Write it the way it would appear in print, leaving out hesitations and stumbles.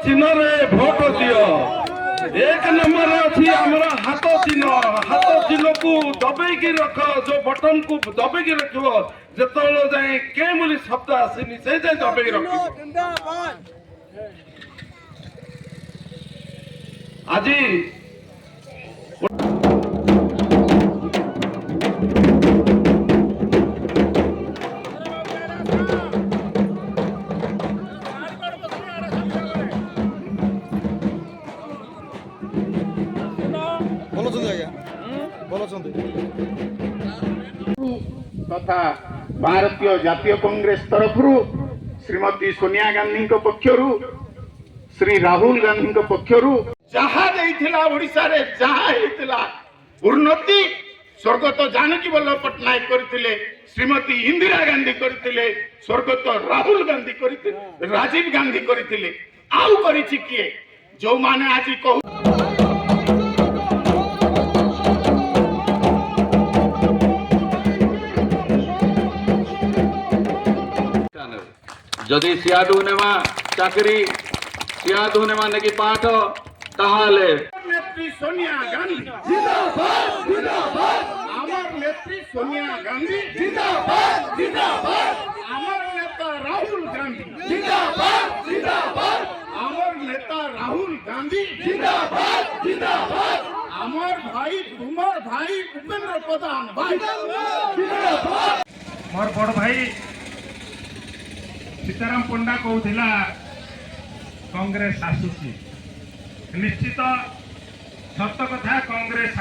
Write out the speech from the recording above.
चिन्ह रे भोट दियो। एक नंबर अच्छी हमारा हाथ चिन्ह को दबे की रख, जो बटन को दबे की रखो जो जाए के बोली शब्द आसनी से दबे रख। आज तथा भारतीय जातीय कांग्रेस तरफ श्रीमती सोनिया गांधी पक्षर श्री राहुल गांधी पक्षर जहाँ ओडिशा रे जहाँ उन्नति स्वर्गत जानकी वल्लभ पट्टनायक करथिले, श्रीमती इंदिरा गांधी करथिले, स्वर्गत राहुल गांधी करथिले, राजीव गांधी करथिले। आउ करिछि किए जो माने आज कहू जदि सियादू नेमा चाकरी सियादू नेमा नेकी पाठ ताहाले नेत्री सोनिया गांधी जिंदाबाद जिंदाबाद। अमर नेत्री सोनिया गांधी जिंदाबाद जिंदाबाद। अमर नेता राहुल गांधी जिंदाबाद जिंदाबाद। अमर नेता राहुल गांधी जिंदाबाद जिंदाबाद। अमर भाई तुमर भाई उपेंद्र प्रधान भाई जिंदाबाद। मोर बड़ भाई सीताराम पंडा कहूला कांग्रेस आसुची, निश्चित सत कथा कांग्रेस